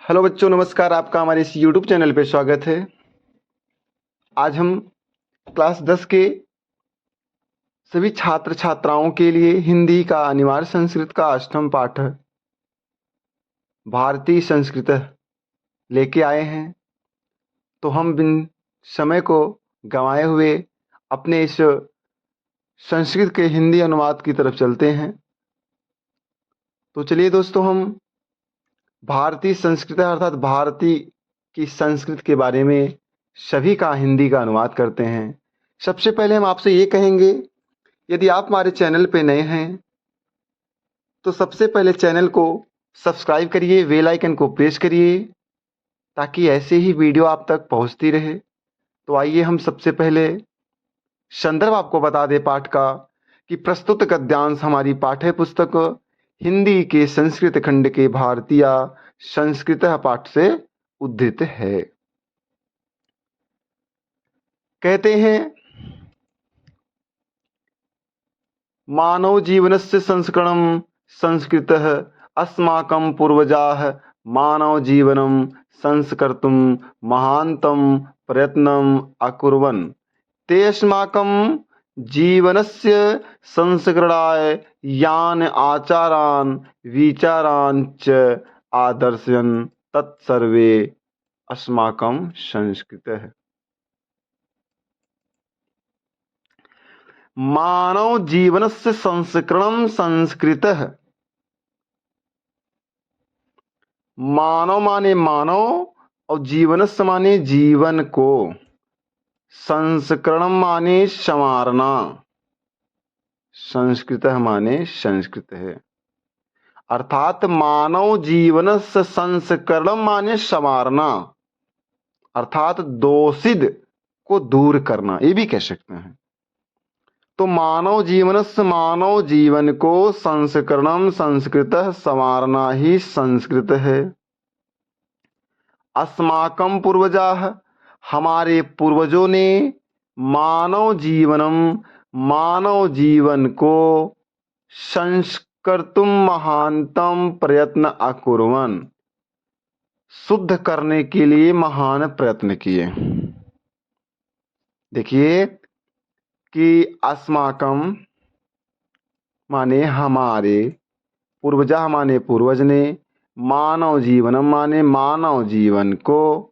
Hello बच्चों, नमस्कार। आपका हमारे इस यूट्यूब चैनल पे स्वागत है। आज हम क्लास 10 के सभी छात्र छात्राओं के लिए हिंदी का अनिवार्य संस्कृत का अष्टम पाठ भारतीय संस्कृत लेके आए हैं। तो हम बिन समय को गंवाए हुए अपने इस संस्कृत के हिंदी अनुवाद की तरफ चलते हैं। तो चलिए दोस्तों, हम भारतीय संस्कृत अर्थात भारतीय की संस्कृत के बारे में सभी का हिंदी का अनुवाद करते हैं। सबसे पहले हम आपसे ये कहेंगे, यदि आप हमारे चैनल पे नए हैं तो सबसे पहले चैनल को सब्सक्राइब करिए, बेल आइकन को प्रेस करिए ताकि ऐसे ही वीडियो आप तक पहुंचती रहे। तो आइए हम सबसे पहले संदर्भ आपको बता दें पाठ का कि प्रस्तुत गद्यांश हमारी पाठ्य पुस्तक हिंदी के संस्कृत खंड के भारतीय संस्कृत पाठ से उद्धृत है। कहते हैं, मानव जीवनस्य संस्करणं संस्कृतः अस्माकं पूर्वजाः मानव जीवनं संस्कर्तुं महान्तं प्रयत्नम् अकुर्वन्। ते अस्माकं जीवनस्य संस्करणाय यान् आचारान् विचारान् च आदर्शयन् तत्सर्वे अस्माकं संस्कृतः। मानव जीवनस्य संस्करणं संस्कृतः। मानव माने मानव और जीवनस्य माने जीवन को, संस्करणम माने संवारना, संस्कृतः माने संस्कृत है। अर्थात मानव जीवनस्य संस्करणम माने संवारना, अर्थात दोषित को दूर करना, ये भी कह सकते हैं। तो मानव जीवनस्य मानव जीवन को संस्करणम संस्कृतः संवारना ही संस्कृत है। अस्माकं पूर्वजाः हमारे पूर्वजों ने मानव जीवन को संस्कर्तुं महानतम प्रयत्न अकुर्वन्, शुद्ध करने के लिए महान प्रयत्न किए। देखिए कि अस्माकं माने हमारे, पूर्वजा माने पूर्वज ने, मानव जीवनम माने मानव जीवन को,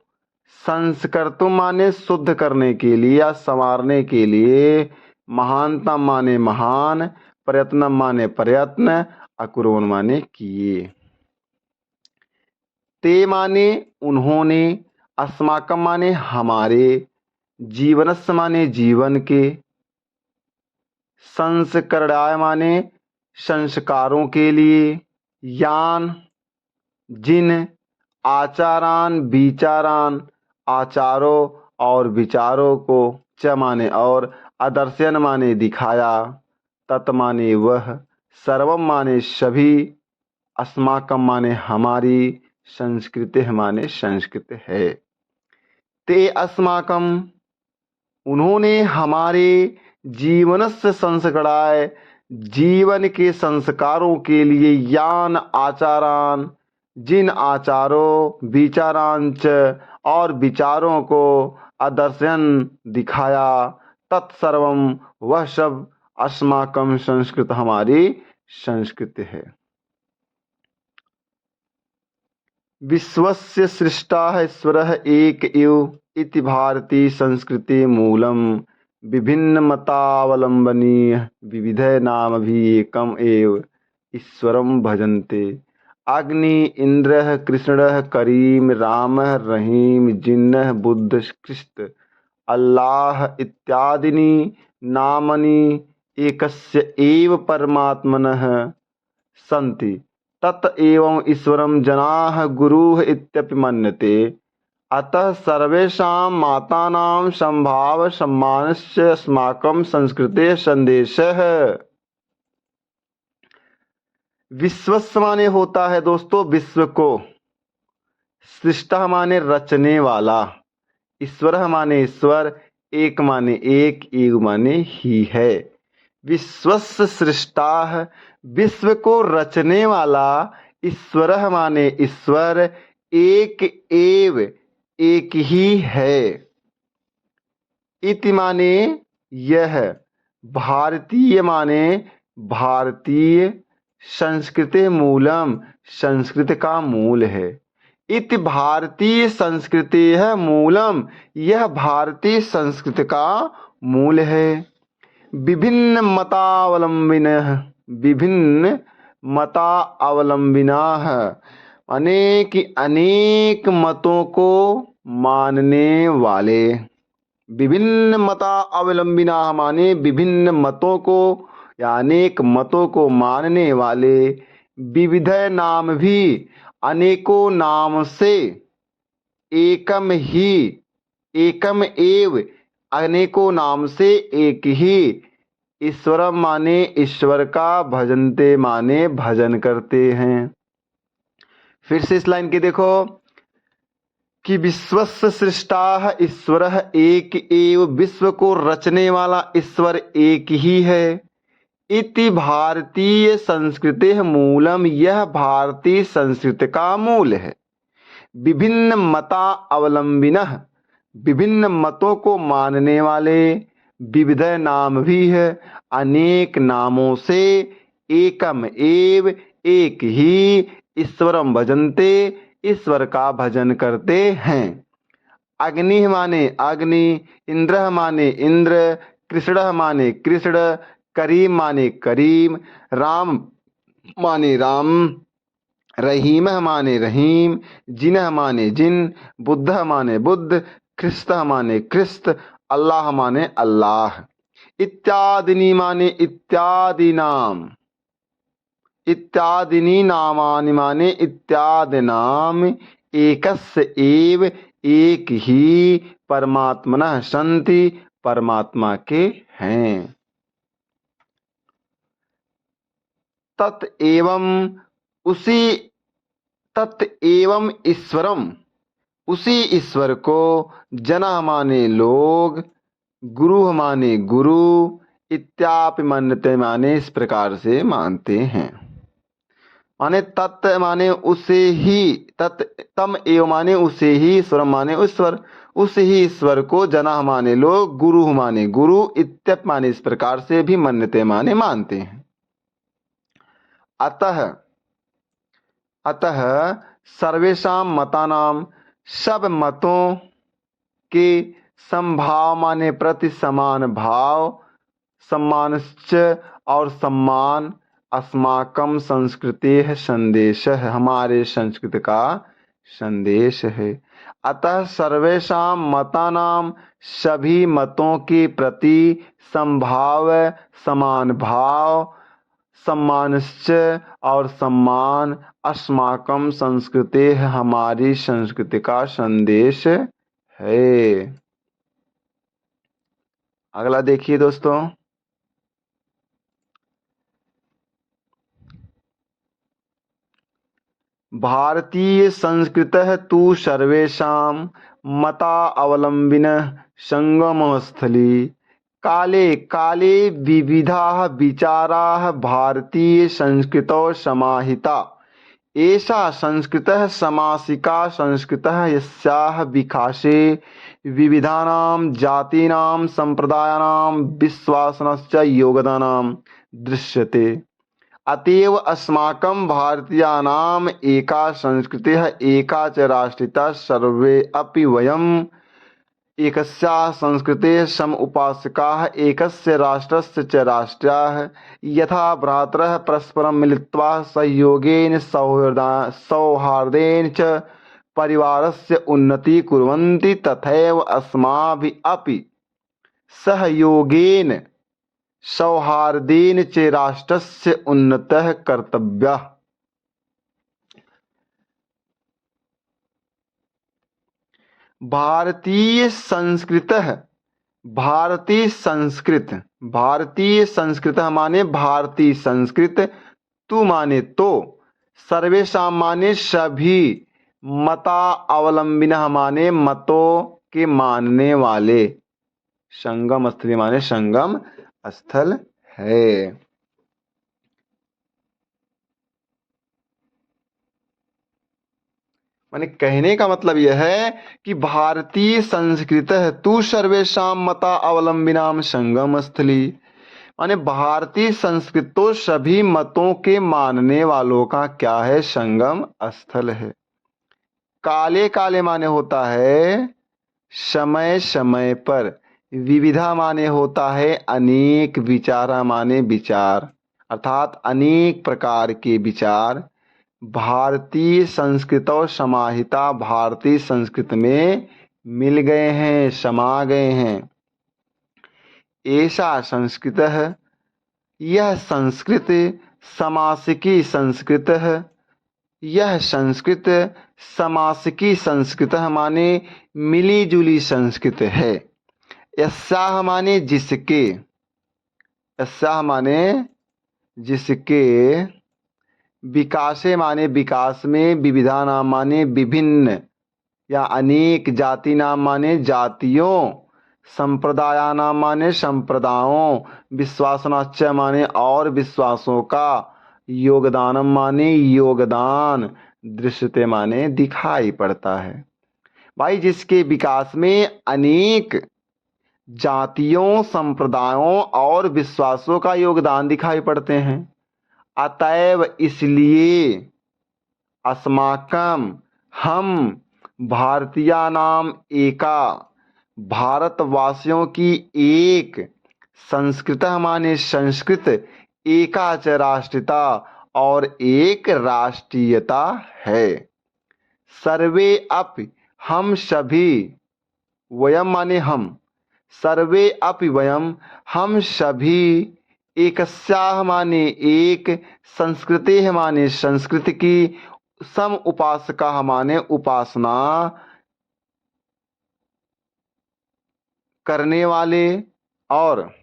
संस्कर्तुम माने शुद्ध करने के लिए या संवारने के लिए, महानतम माने महान, प्रयत्न माने प्रयत्न, अकुर्वन् माने किए। ते माने उन्होंने, अस्माकम माने हमारे, जीवनस्य माने जीवन के, संस्करणाय माने संस्कारों के लिए, यान जिन, आचारान विचारान आचारों और विचारों को, च माने और, आदर्शन माने दिखाया, तत् माने वह, सर्वम माने सभी, अस्माकम माने हमारी, संस्कृति माने संस्कृत है। ते अस्माकम उन्होंने हमारे, जीवनस्य संस्करणाय जीवन के संस्कारों के लिए, यान आचारान जिन आचारों, विचारांच और विचारों को, आदर्शन दिखाया, तत्सर्वम वह सब, अस्माकं संस्कृत हमारी संस्कृति है। विश्वस्य सृष्टाः ईश्वरः एक एव इति भारतीय संस्कृति मूलम विभिन्न मतावलंबनी विविधे नामभिः एकम एव ईश्वरं भजन्ते। अग्नि इंद्रः कृष्णः करीम रामः रहीम जिन्नः बुद्ध कृष्ण अल्लाह इत्यादीनि नामानि एकस्य एव परमात्मनः सन्ति। तत् एवं ईश्वरं जनाः गुरुः इत्यपि मन्यते। अतः सर्वेषां मातानां संभाव सम्मानस्य अस्माकं संस्कृतेः संदेशः। विश्वस्य माने होता है दोस्तों विश्व को, सृष्टा माने रचने वाला, ईश्वर माने ईश्वर, एक माने एक, एक माने ही है। विश्वस्य सृष्टा, विश्व को रचने वाला, ईश्वर माने ईश्वर, एक एव एक ही है। इति माने यह, भारतीय माने भारतीय, संस्कृते मूलम संस्कृत का मूल है। इति भारतीय संस्कृते है मूलम, यह भारतीय संस्कृत का मूल है। विभिन्न मतावलंबिनः, विभिन्न मतावलंबिनः अनेक अनेक मतों को मानने वाले। विभिन्न मतावलंबिनः माने विभिन्न मतों को या अनेक मतों को मानने वाले। विविध नाम भी, अनेकों नाम से। एकम ही, एकम एव अनेकों नाम से एक ही। ईश्वरम माने ईश्वर का, भजन्ते माने भजन करते हैं। फिर से इस लाइन के देखो कि विश्वस्य सृष्टाः ईश्वरः एक एव, विश्व को रचने वाला ईश्वर एक ही है। इति भारतीय संस्कृते मूलम, यह भारतीय संस्कृति का मूल है। विभिन्न मता अवलंबिनः, विभिन्न मतों को मानने वाले। विविध नाम भी है, अनेक नामों से। एकम एव एक ही। ईश्वरम भजन्ते, ईश्वर का भजन करते हैं। अग्नि माने अग्नि, इंद्र माने इंद्र, कृष्ण माने कृष्ण, करीम माने करीम, राम माने राम, रहीम माने रहीम, जिन्ह माने जिन, बुद्ध माने बुद्ध, ख्रिस्त माने ख्रिस्त, अल्लाह माने अल्लाह। इत्यादिनी माने इत्यादि नाम, इत्यादिनी नामानि माने इत्यादि नाम। एकस्य एव एक ही, परमात्मनः सन्ति परमात्मा के हैं। तत् एवं उसी, तत् एवं ईश्वरम उसी ईश्वर को, जना माने लोग, गुरु माने गुरु, इत्यापि मन्यते माने इस प्रकार से मानते हैं। माने तत् माने उसे ही, तत् तम एव माने उसे ही, ईश्वर माने ईश्वर, उस ही ईश्वर को जना माने लोग, गुरु माने गुरु, इत्यप माने इस प्रकार से भी मन्यते माने मानते हैं। अतः, अतः सर्वेषां मतानां, सब मतों के, समभाव माने प्रति समान भाव, सम्मानश्च और सम्मान, अस्माकं संस्कृतेः संदेशः हमारे संस्कृत का संदेश है। अतः सर्वेषां मतानां, सभी मतों के प्रति, समभाव समान भाव, सम्मानश्च और सम्मान, अस्माकं संस्कृतेः हमारी संस्कृति का संदेश है। अगला देखिए दोस्तों, भारतीय संस्कृतः तु सर्वेषां मता अवलंबिनः संगमस्थली। काले काले विविधाः विचाराः भारतीय संस्कृतौ समाहिता। एषा संस्कृतः समासिका संस्कृतः, यस्याः विकासे विविधानां जातीनां संप्रदायानां विश्वासानाश्च योगदानं दृश्यते। अतएव अस्माकं भारतीयानाम् एका संस्कृतिः, एका च राष्ट्रिता, सर्वे अपि वयम् एकस्याः संस्कृतेः समुपासकाः, एकस्य राष्ट्रस्य च राष्ट्राः। यथा भ्रातरः परस्परं मिलित्वा सहयोगेन सौहार्देन च परिवारस्य उन्नतिं कुर्वन्ति, तथैव अस्माभिः अपि सहयोगेन सौहार्देन च राष्ट्रस्य उन्नतिः कर्तव्या। भारतीय संस्कृतः, भारतीय संस्कृत, भारतीय संस्कृतः माने भारतीय संस्कृत, तु माने तो, सर्वेषां माने सभी, मता अवलंबिनः माने मतों के मानने वाले, संगम स्थली माने संगम स्थल है। माने कहने का मतलब यह है कि भारतीय संस्कृतः तु सर्वेषां मता अवलंबिनाम संगम स्थली। माने भारतीय संस्कृत तो सभी मतों के मानने वालों का क्या है, संगम स्थल है। काले काले माने होता है समय समय पर। विविधा माने होता है अनेक। विचारा माने विचार, अर्थात अनेक प्रकार के विचार। भारतीय संस्कृत और समाहिता भारतीय संस्कृत में मिल गए हैं, समा गए हैं। ऐसा संस्कृत है, यह संस्कृत समासिकी संस्कृत है। यह संस्कृत समासिकी संस्कृत माने मिली जुली संस्कृत है। यस्याह माने जिसके, यस्याह माने जिसके, विकासे माने विकास में, विविधा नाम माने विभिन्न या अनेक, जाति नाम माने जातियों, संप्रदाया नाम माने संप्रदायों, विश्वासनाच माने और विश्वासों का, योगदानम माने योगदान, दृश्यते माने दिखाई पड़ता है। भाई जिसके विकास में अनेक जातियों, संप्रदायों और विश्वासों का योगदान दिखाई पड़ते हैं। अतएव इसलिए अस्माकं हम भारतीयानाम एका, भारतवासियों की एक, संस्कृत माने संस्कृत, एका च राष्ट्रीयता और एक राष्ट्रीयता है। सर्वे अपि हम सभी, वयम माने हम, सर्वे अपि वयम हम सभी, एकस्याह माने एक, संस्कृते माने संस्कृति की, सम उपासका माने उपासना करने वाले, और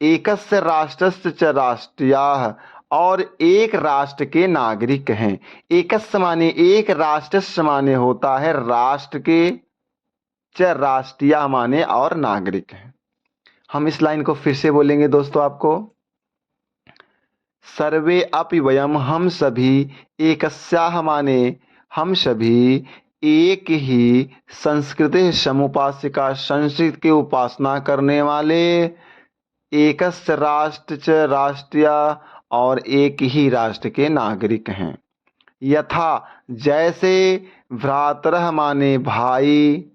एकस्य राष्ट्रस्य च राष्ट्रीयाः और एक राष्ट्र के नागरिक हैं। एकस्य माने एक, राष्ट्रस्य माने होता है राष्ट्र के, च राष्ट्रीय माने और नागरिक हैं। हम इस लाइन को फिर से बोलेंगे दोस्तों आपको। सर्वे अपि वयम हम सभी, एकस्याह माने हम सभी, एक ही, संस्कृते समुपासिका संस्कृत की उपासना करने वाले, एकस्य राष्ट्र च राष्ट्रीय और एक ही राष्ट्र के नागरिक हैं। यथा जैसे, भ्रातरः माने भाई,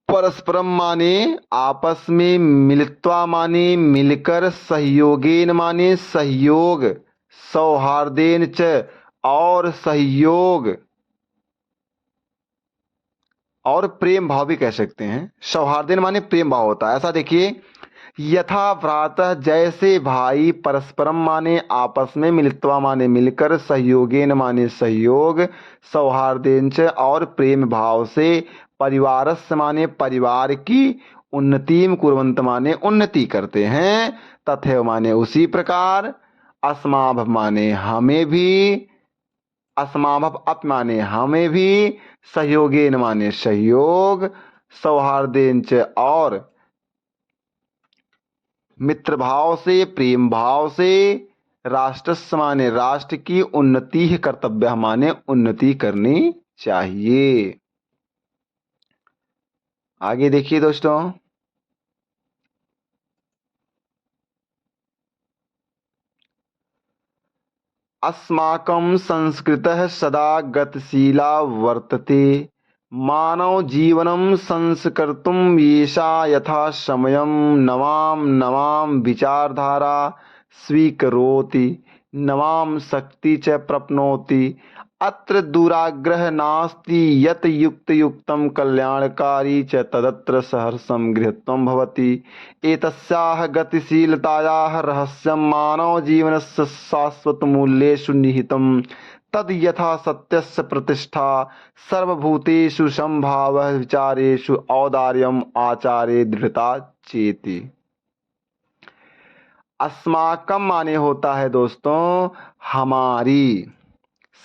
परस्परम माने आपस में, मिलित्वा माने मिलकर, सहयोगेन माने सहयोग, सौहार्देन च और सहयोग, और प्रेम भाव भी कह सकते हैं। सौहार्देन माने प्रेम भाव होता है। ऐसा देखिए, यथा भ्रातः जैसे भाई, परस्परम माने आपस में, मिलित्वा माने मिलकर, सहयोगेन माने सहयोग, सौहार्देन च और प्रेम भाव से, परिवारस्य माने परिवार की, उन्नतिम कुर्वन्त माने उन्नति करते हैं, तथैव माने उसी प्रकार, अस्माभव माने हमें भी, अस्माभव अप माने हमें भी, सहयोगेन माने सहयोग, सौहार्देन च और मित्र भाव से, प्रेम भाव से, राष्ट्रस्य माने राष्ट्र की, उन्नति ही कर्तव्य माने उन्नति करनी चाहिए। आगे देखिए दोस्तों, अस्माकं संस्कृतः सदा गतिशीला वर्तते, मानव जीवनं संस्कर्तुं येषा यथा समयं नवां नवां विचारधारा स्वीकरोति, नवां शक्ति च प्रप्नोति। अत्र दुराग्रह नास्ति, यत् युक्तं कल्याणकारी च तदत्र सहर्षं गृहीत्वं भवति। एतस्याः गतिशीलतायाः रहस्यं मानव जीवनस्य शाश्वतमूल्येषु निहितं। तद् यथा सत्यस्य प्रतिष्ठा, सर्वभूतेषु समभावः, विचारेषु औदार्यम्, आचारे दृढ़ता चेति। अस्माकं माने होता है दोस्तों हमारी,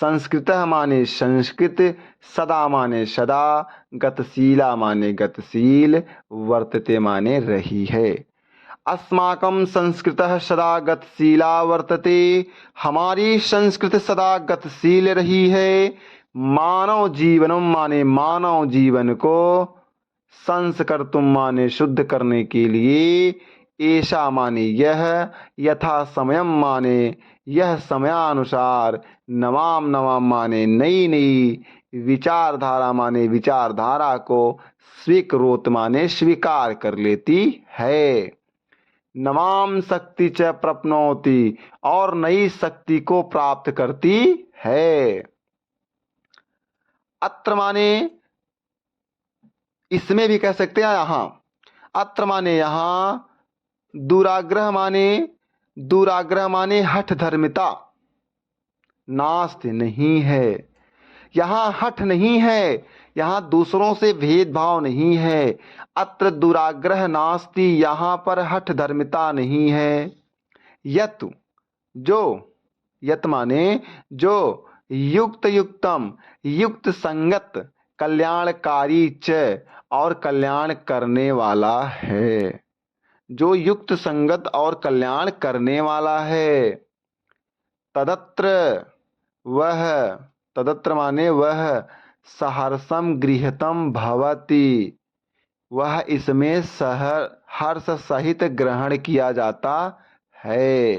संस्कृत माने संस्कृत, सदा माने सदा, गतिशीला माने गतिशील, वर्तते माने रही है। अस्माकं संस्कृतः सदा गतिशीला वर्तते, हमारी संस्कृति सदा गतिशील रही है। मानव जीवनम माने मानव जीवन को, संस्कर्तुम माने शुद्ध करने के लिए, ऐसा माने यह, यथा समयम माने यह समयानुसार, नवाम नवाम माने नई नई, विचारधारा माने विचारधारा को, स्वीकृत माने स्वीकार कर लेती है। नवाम शक्ति च प्रप्नोति, और नई शक्ति को प्राप्त करती है। अत्र माने इसमें भी कह सकते हैं यहां। अत्र माने यहां, दुराग्रह माने हठ धर्मिता, नास्ति नहीं है। यहां हठ नहीं है, यहां दूसरों से भेदभाव नहीं है। अत्र दुराग्रह नास्ति, यहां पर हठ धर्मिता नहीं है। यत जो, यत माने जो, युक्त युक्तम युक्त संगत, कल्याणकारी च और कल्याण करने वाला है। जो युक्त संगत और कल्याण करने वाला है। तदत्र वह, तदत्र माने वह, सहर्षम गृहीतम भवति, वह इसमें हर्ष सहित ग्रहण किया जाता है।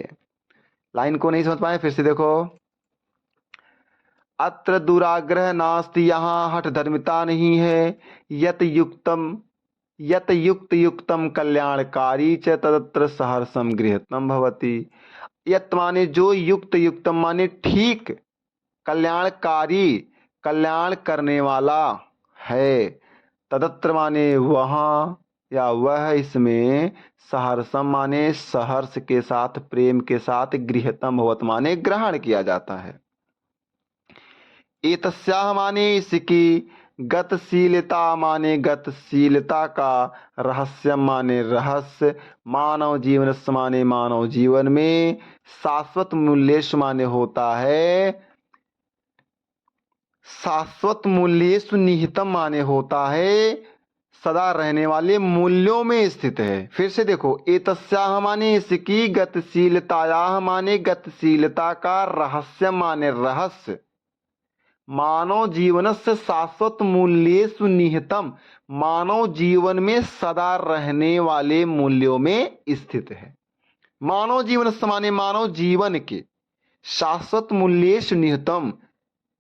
लाइन को नहीं समझ पाए, फिर से देखो। अत्र दुराग्रह नास्ति, यहाँ हठ धर्मिता नहीं है। यत युक्त युक्तम कल्याणकारी च तदत्र सहर्षम गृहीतम भवति। यत माने जो, युक्त युक्तम माने ठीक, कल्याणकारी कल्याण करने वाला है। तदत्र माने वहां या वह, इसमें सहर्षम माने सहर्ष के साथ, प्रेम के साथ, गृहीतम भवत माने ग्रहण किया जाता है। एतस्याह माने इसकी, गतिशीलता माने गतिशीलता का, रहस्य माने रहस्य, मानव जीवन माने मानव जीवन में, शाश्वत मूल्येषु माने होता है, शाश्वत मूल्येषु निहितम माने होता है, सदा रहने वाले मूल्यों में स्थित है। फिर से देखो, एतस्याह माने इसकी, गतिशीलतायाह माने गतिशीलता का, रहस्य माने रहस्य, मानव जीवन से शाश्वत मूल्येषु निहितम, मानव जीवन में सदा रहने वाले मूल्यों में स्थित है। मानव जीवन माने मानव जीवन के, शाश्वत मूल्येषु निहितम,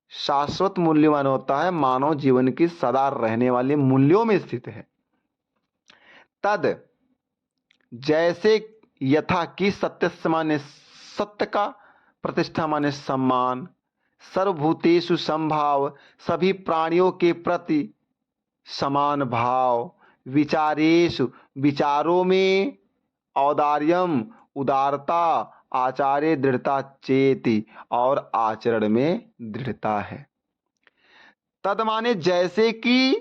शाश्वत मूल्य माने होता है मानव जीवन की सदा रहने वाले मूल्यों में स्थित है। तद जैसे, यथा की, सत्य माने सत्य का, प्रतिष्ठा माने सम्मान, सर्वभूतेषु समभाव, सभी प्राणियों के प्रति समान भाव, विचारेषु विचारों में, औदार्यम उदारता, आचार्य दृढ़ता चेति और आचरण में दृढ़ता है। तद माने जैसे कि,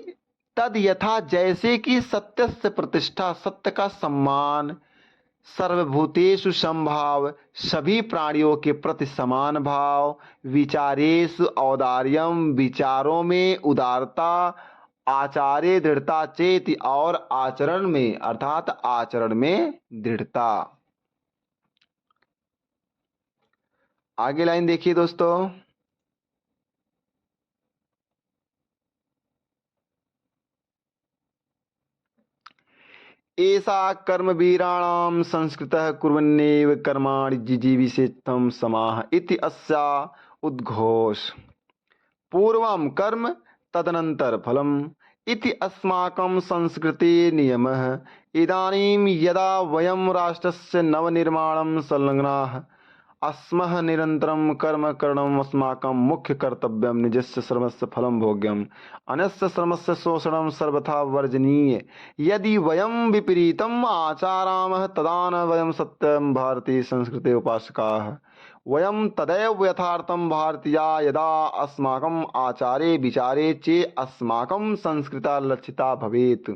तद यथा जैसे कि, सत्य से प्रतिष्ठा, सत्य का सम्मान, सर्वभूतेषु समभाव, सभी प्राणियों के प्रति समान भाव, विचारेषु औदार्यम, विचारों में उदारता, आचार्य दृढ़ता चेति और आचरण में अर्थात आचरण में दृढ़ता। आगे लाइन देखिए दोस्तों। ऐसा कर्म वीराणाम संस्कृतः कुर्वन्नेव कर्माणि जिजीविषेत्थं समाह इति अस्या उद्घोष। पूर्वं कर्म तदनंतर फलम इति अस्माकं संस्कृते नियमः। इदानीं यदा वयं राष्ट्रस्य नवनिर्माणं संलग्नाः अस्मः, निरन्तरं कर्म करणम् अस्माकं मुख्य कर्तव्यं, निजस्य श्रमस्य फलं भोग्यम्, अन्यस्य श्रमस्य शोषणं सर्वथा वर्जनीय। यदि वयं विपरीतम् आचरामः तदा न वयं सत्यं भारतीय संस्कृते उपासकाः। वयं तदैव यथार्थं भारतीया, यदा अस्माकम् आचारे विचारे चे अस्माकं संस्कृता लक्षिता भवेत्।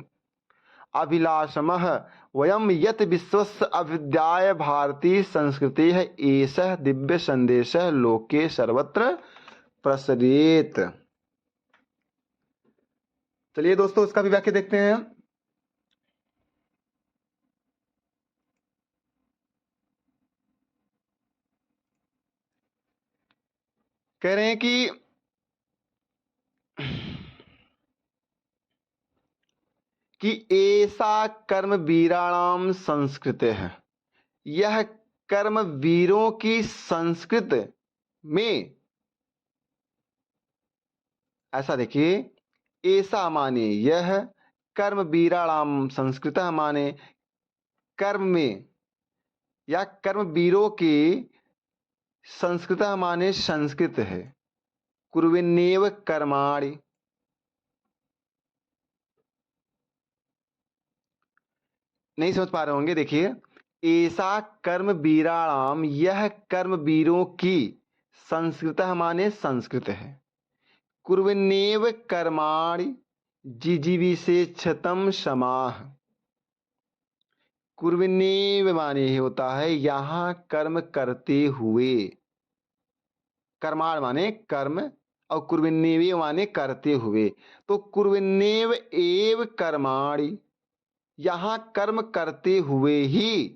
अभिलाषमः वयं यत् विश्वस्य अभिद्याय भारतीय संस्कृतेः एषः दिव्य संदेशः लोके सर्वत्र प्रसरेत्। चलिए दोस्तों, इसका भी व्याख्या देखते हैं। कह रहे हैं कि ऐसा कर्म वीराणाम संस्कृत है। यह कर्म वीरों की संस्कृत में, ऐसा देखिए, ऐसा माने यह कर्म वीराणाम संस्कृत माने कर्म में या कर्म वीरों की संस्कृत माने संस्कृत है। कुर्वन्नेव कर्माणि, नहीं समझ पा रहे होंगे, देखिए, ऐसा कर्म वीराणाम, यह कर्म वीरों की संस्कृत माने संस्कृत है। कुर्वन्नेव कर्माणि जिजीविषेक्षतम समाह। कुर्वन्नेव माने ही होता है यहां कर्म करते हुए, कर्माण माने कर्म, और कुर्वन्नेव माने करते हुए। तो कुर्वन्नेव एव कर्माणि, यहां कर्म करते हुए ही,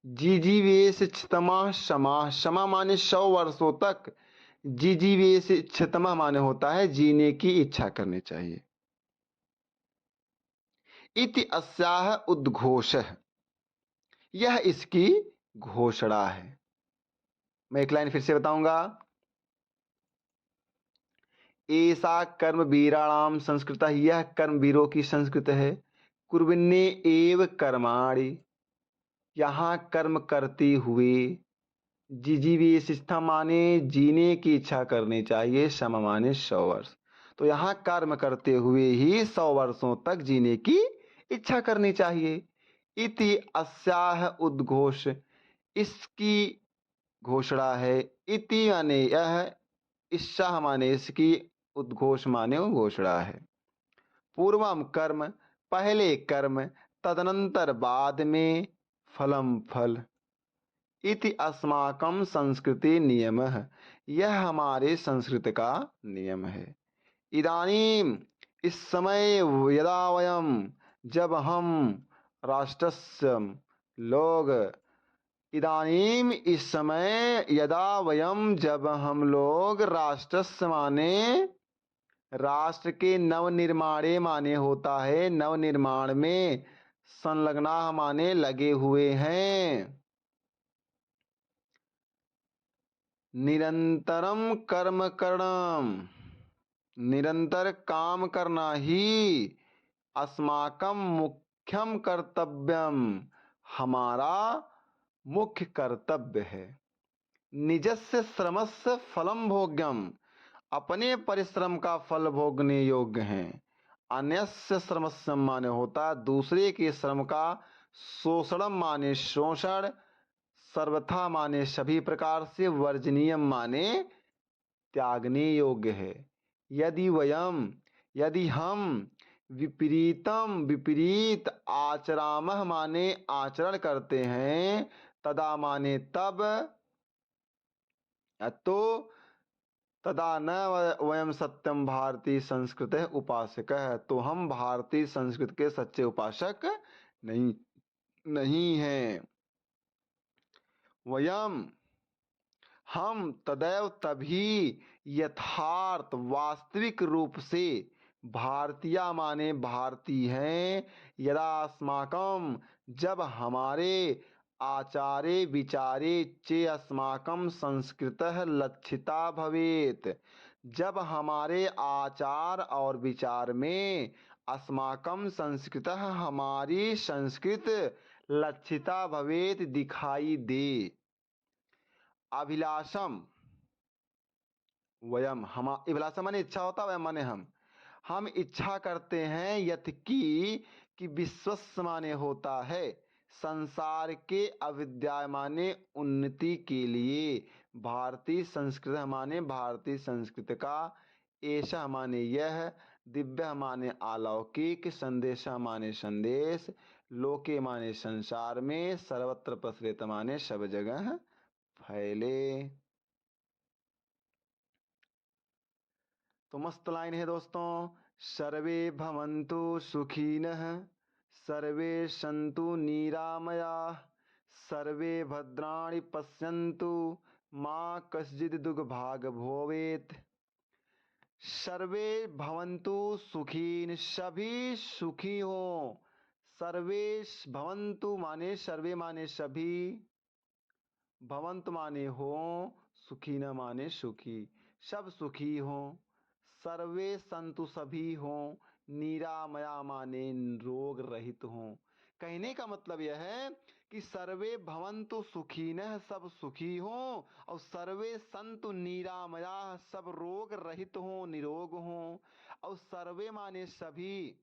जिजीवेश क्षतमा क्षमा, क्षमा माने 100 वर्षों तक, जिजीवेश क्षतमा माने होता है जीने की इच्छा करनी चाहिए। इति अस्याह उद्घोष, यह इसकी घोषणा है। मैं एक लाइन फिर से बताऊंगा। ऐसा कर्म वीराणाम संस्कृत, यह कर्म वीरों की संस्कृत है। कुर्वन्ने एव कर्माणि, यहां कर्म करते हुए, जिजीविषा माने जीने की इच्छा करनी चाहिए, सम माने 100 वर्ष। तो यहां कर्म करते हुए ही 100 वर्षों तक जीने की इच्छा करनी चाहिए। इति अस्याह उद्घोष, इसकी घोषणा है। इति माने यह, इच्छा माने इसकी, उद्घोष माने वो घोषणा है। पूर्वम कर्म, पहले कर्म, तदनंतर बाद में, फलम फल। इति अस्माकं संस्कृति नियमः, यह हमारे संस्कृत का नियम है। इदानीम, इस समय, यदा वयम, जब हम, राष्ट्रस्य लोग, इदानीम इस समय, यदा वयम जब हम लोग, राष्ट्रस्य माने राष्ट्र के नवनिर्माणे माने होता है नवनिर्माण में, संलग्ना माने लगे हुए हैं। निरंतरम कर्म करणम, निरंतर काम करना ही अस्माकम मुख्यम कर्तव्यम, हमारा मुख्य कर्तव्य है। निजस्य श्रमस्य फलम भोग्यम, अपने परिश्रम का फल भोगने योग्य हैं। अन्यस्य श्रमस्य माने होता दूसरे के श्रम का, शोषणम माने शोषण, सर्वथा माने सभी प्रकार से, वर्जनीयम माने त्यागने योग्य है। यदि वयम, यदि हम, विपरीतम विपरीत, आचरामः माने आचरण करते हैं, तदा माने तब, तो तदा न वयम सत्यम भारतीय संस्कृत उपासक है, तो हम भारतीय संस्कृत के सच्चे उपासक नहीं नहीं हैं। वयम, हम, तदैव तभी, यथार्थ वास्तविक रूप से, भारतीय माने भारतीय हैं, यदा अस्माकम, जब हमारे, आचारे विचारे चे अस्माकं संस्कृतः लक्षिता भवेत्, जब हमारे आचार और विचार में अस्माकं संस्कृतः हमारी संस्कृत लक्षिता भवेत् दिखाई दे। अभिलाषम, वयम, हम, अभिलाषा माने इच्छा होता है, वयम माने हम इच्छा करते हैं, यथ कि विश्वस्य माने होता है संसार के, अविद्या माने उन्नति के लिए, भारतीय संस्कृत माने भारतीय संस्कृत का, ऐसा माने यह, दिव्य माने अलौकिक, संदेश माने संदेश, लोके माने संसार में, सर्वत्र प्रसरित माने सब जगह फैले। तो मस्त लाइन है दोस्तों। सर्वे भवन्तु सुखिनः, सर्वे सन्तु निरामयाः, सर्वे भद्राणि पश्यन्तु मा कश्चित् दुर्भाग् भवेत्। सर्वे भवन्तु सुखीन, सभी सुखी हो। सर्वे भवन्तु माने सर्वे माने सभी, भवन्तु माने हो, सुखी न माने सुखी, सब सुखी हो। सर्वे संतु सभी हो, निरामया माने रोग रहित हो। कहने का मतलब यह है कि सर्वे भवन्तु सुखीनः, सब सुखी हो, और सर्वे संतु निरामया, सब रोग रहित हो, निरोग हो। और सर्वे माने सभी,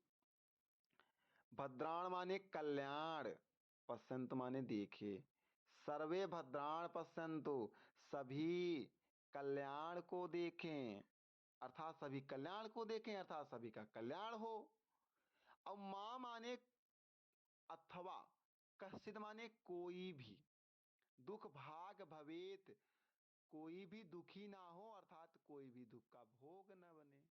भद्राण माने कल्याण, पश्यंतु माने देखे। सर्वे भद्राण पश्यंतु, सभी कल्याण को देखें, अर्थात सभी कल्याण को देखें, अर्थात सभी का कल्याण हो। अब मां माने अथवा, कश्चित माने कोई भी, दुख भाग भवेत, कोई भी दुखी ना हो, अर्थात कोई भी दुख का भोग न बने।